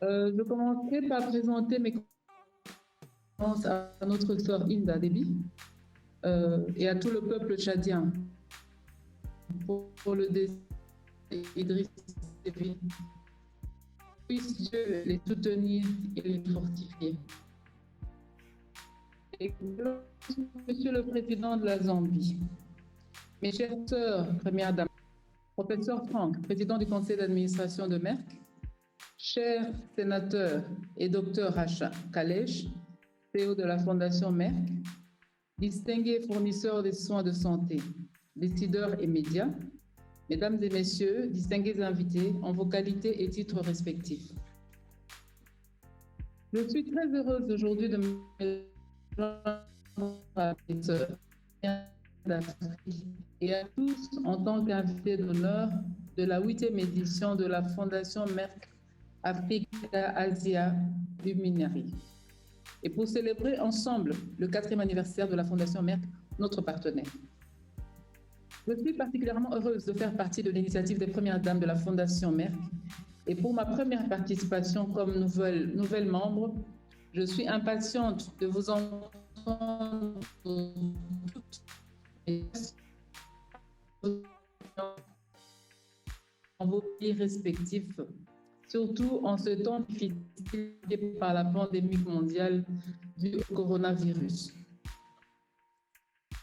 Je commencerai par présenter mes compétences à notre sœur Inda Déby et à tout le peuple tchadien pour le décès d'Idriss Déby. Puisse Dieu les soutenir et les fortifier. Et Monsieur le Président de la Zambie, mes chères sœurs, Première Dame, Professeur Franck, Président du Conseil d'administration de Merck, chers sénateurs et Dr Racha Kalesh, CEO de la Fondation Merck, distingués fournisseurs des soins de santé, décideurs et médias, Mesdames et Messieurs, distingués invités en vos qualités et titres respectifs. Je suis très heureuse aujourd'hui de me joindre à mes sœurs et à tous en tant qu'invités d'honneur de la 8e édition de la Fondation Merck Africa Asia Luminary. Et pour célébrer ensemble le 4e anniversaire de la Fondation Merck, notre partenaire. Je suis particulièrement heureuse de faire partie de l'initiative des premières dames de la Fondation Merck. Et pour ma première participation comme nouvelle membre, je suis impatiente de vous entendre toutes dans vos pays respectifs, surtout en ce temps difficile par la pandémie mondiale du coronavirus.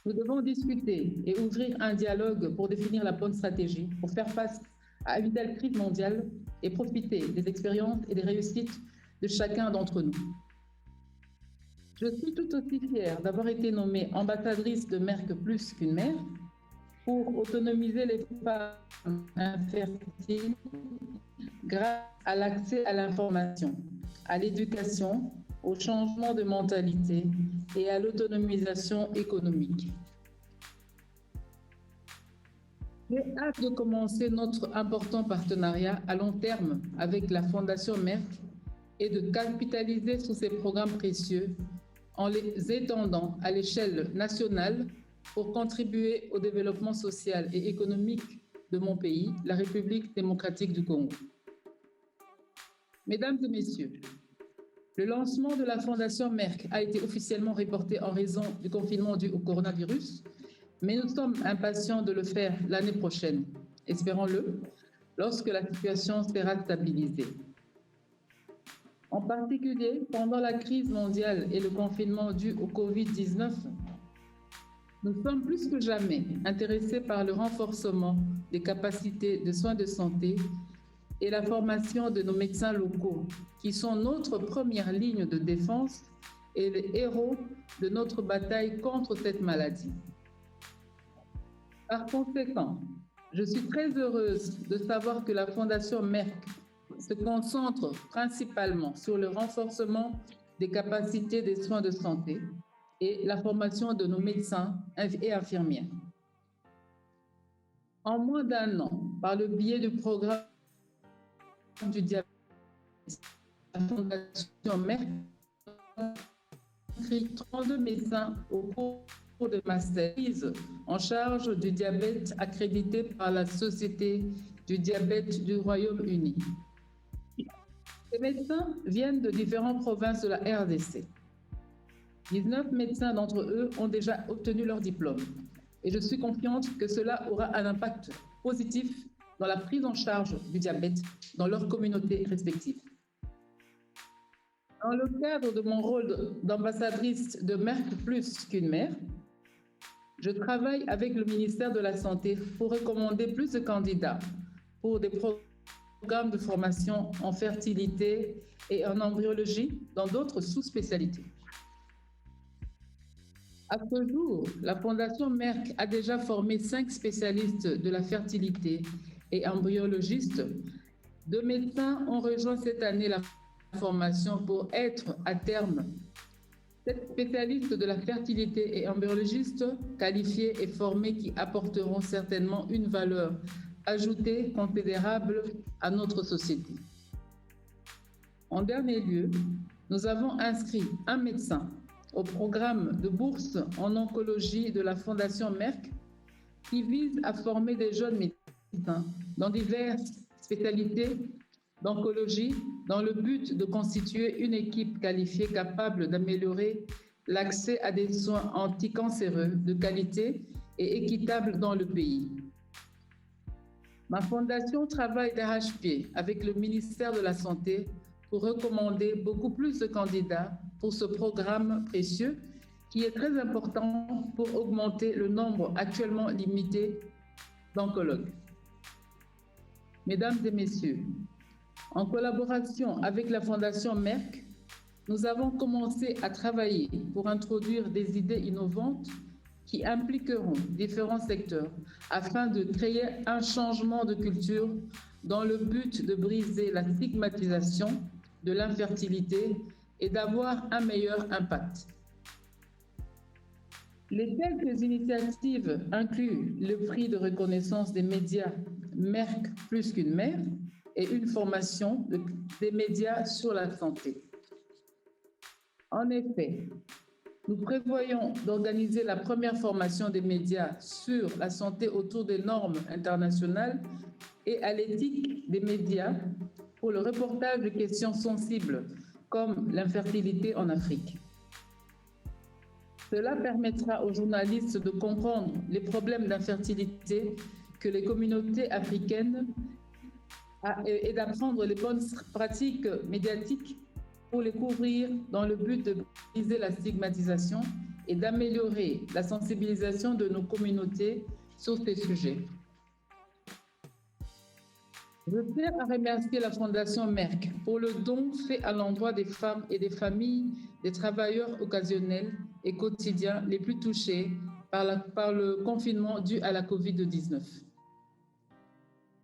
Nous devons discuter et ouvrir un dialogue pour définir la bonne stratégie pour faire face à une telle crise mondiale et profiter des expériences et des réussites de chacun d'entre nous. Je suis tout aussi fière d'avoir été nommée ambassadrice de Merck plus qu'une mère pour autonomiser les femmes infertiles grâce à l'accès à l'information, à l'éducation, au changement de mentalité et à l'autonomisation économique. J'ai hâte de commencer notre important partenariat à long terme avec la Fondation Merck et de capitaliser sur ces programmes précieux en les étendant à l'échelle nationale pour contribuer au développement social et économique de mon pays, la République démocratique du Congo. Mesdames et Messieurs, le lancement de la Fondation Merck a été officiellement reporté en raison du confinement dû au coronavirus, mais nous sommes impatients de le faire l'année prochaine, espérons-le, lorsque la situation sera stabilisée. En particulier, pendant la crise mondiale et le confinement dû au Covid-19, nous sommes plus que jamais intéressés par le renforcement des capacités de soins de santé et la formation de nos médecins locaux, qui sont notre première ligne de défense et les héros de notre bataille contre cette maladie. Par conséquent, je suis très heureuse de savoir que la Fondation Merck se concentre principalement sur le renforcement des capacités des soins de santé et la formation de nos médecins et infirmières. En moins d'1 an, par le biais du programme du diabète, la Fondation Merck a inscrit 32 médecins au cours de master en charge du diabète accrédité par la Société du diabète du Royaume-Uni. Ces médecins viennent de différentes provinces de la RDC. 19 médecins d'entre eux ont déjà obtenu leur diplôme et je suis confiante que cela aura un impact positif dans la prise en charge du diabète dans leurs communautés respectives. Dans le cadre de mon rôle d'ambassadrice de Merck plus qu'une mère, je travaille avec le ministère de la Santé pour recommander plus de candidats pour des programmes de formation en fertilité et en embryologie dans d'autres sous-spécialités. À ce jour, la Fondation Merck a déjà formé 5 spécialistes de la fertilité et embryologistes. 2 médecins ont rejoint cette année la formation pour être à terme 7 spécialistes de la fertilité et embryologistes qualifiés et formés qui apporteront certainement une valeur ajoutée considérable à notre société. En dernier lieu, nous avons inscrit un médecin au programme de bourse en oncologie de la Fondation Merck qui vise à former des jeunes médecins dans diverses spécialités d'oncologie dans le but de constituer une équipe qualifiée capable d'améliorer l'accès à des soins anticancéreux de qualité et équitable dans le pays. Ma fondation travaille d'arrache-pied avec le ministère de la Santé pour recommander beaucoup plus de candidats pour ce programme précieux qui est très important pour augmenter le nombre actuellement limité d'oncologues. Mesdames et messieurs, en collaboration avec la Fondation Merck, nous avons commencé à travailler pour introduire des idées innovantes qui impliqueront différents secteurs afin de créer un changement de culture dans le but de briser la stigmatisation de l'infertilité et d'avoir un meilleur impact. Les quelques initiatives incluent le prix de reconnaissance des médias Merck plus qu'une mère et une formation des médias sur la santé. En effet, nous prévoyons d'organiser la première formation des médias sur la santé autour des normes internationales et à l'éthique des médias pour le reportage de questions sensibles comme l'infertilité en Afrique. Cela permettra aux journalistes de comprendre les problèmes d'infertilité que les communautés africaines et d'apprendre les bonnes pratiques médiatiques pour les couvrir dans le but de briser la stigmatisation et d'améliorer la sensibilisation de nos communautés sur ces sujets. Je tiens à remercier la Fondation Merck pour le don fait à l'endroit des femmes et des familles des travailleurs occasionnels et quotidiens les plus touchés par le confinement dû à la COVID-19.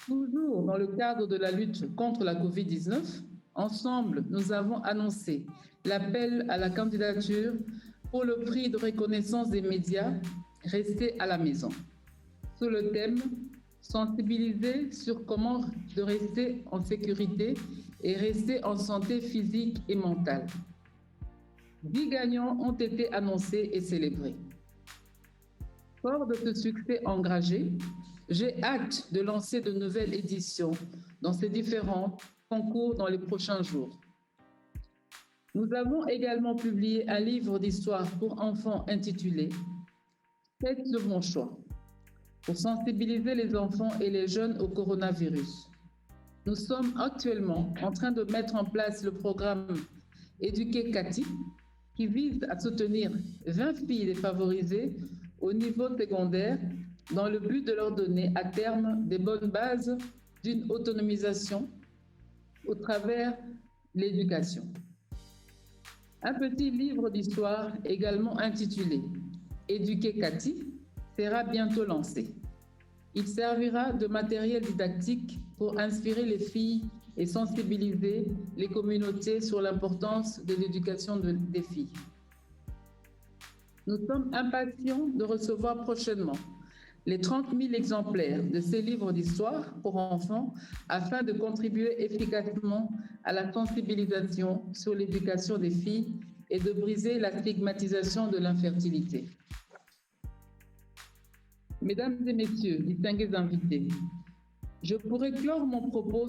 Toujours dans le cadre de la lutte contre la COVID-19, ensemble, nous avons annoncé l'appel à la candidature pour le prix de reconnaissance des médias « Rester à la maison » sous le thème « Sensibiliser sur comment de rester en sécurité et rester en santé physique et mentale ». 10 gagnants ont été annoncés et célébrés. Fort de ce succès engagé, j'ai hâte de lancer de nouvelles éditions dans ces différents concours dans les prochains jours. Nous avons également publié un livre d'histoire pour enfants intitulé « Faites de bon choix » pour sensibiliser les enfants et les jeunes au coronavirus. Nous sommes actuellement en train de mettre en place le programme Éduquer Cathy qui vise à soutenir 20 filles défavorisées au niveau secondaire dans le but de leur donner à terme des bonnes bases d'une autonomisation au travers de l'éducation. Un petit livre d'histoire également intitulé « Éduquer Cathy » sera bientôt lancé. Il servira de matériel didactique pour inspirer les filles et sensibiliser les communautés sur l'importance de l'éducation des filles. Nous sommes impatients de recevoir prochainement les 30 000 exemplaires de ces livres d'histoire pour enfants afin de contribuer efficacement à la sensibilisation sur l'éducation des filles et de briser la stigmatisation de l'infertilité. Mesdames et messieurs, distingués invités, je ne pourrais clore mon propos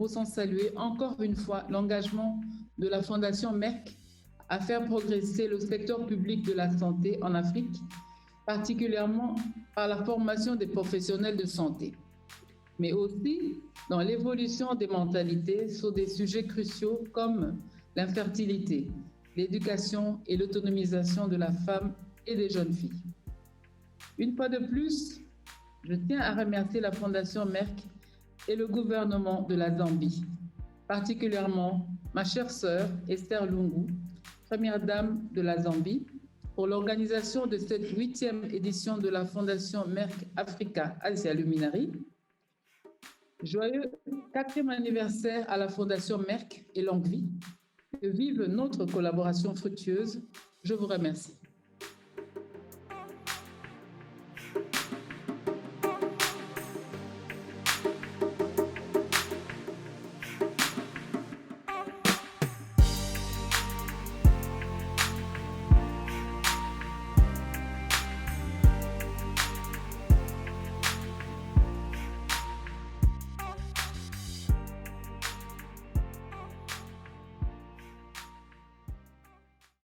sans saluer encore une fois l'engagement de la Fondation Merck à faire progresser le secteur public de la santé en Afrique, particulièrement par la formation des professionnels de santé, mais aussi dans l'évolution des mentalités sur des sujets cruciaux comme l'infertilité, l'éducation et l'autonomisation de la femme et des jeunes filles. Une fois de plus, je tiens à remercier la Fondation Merck et le gouvernement de la Zambie, particulièrement ma chère sœur Esther Lungu, première dame de la Zambie, pour l'organisation de cette 8e édition de la Fondation Merck Africa Asia Luminary. Joyeux 4e anniversaire à la Fondation Merck et longue vie. Que vive notre collaboration fructueuse. Je vous remercie.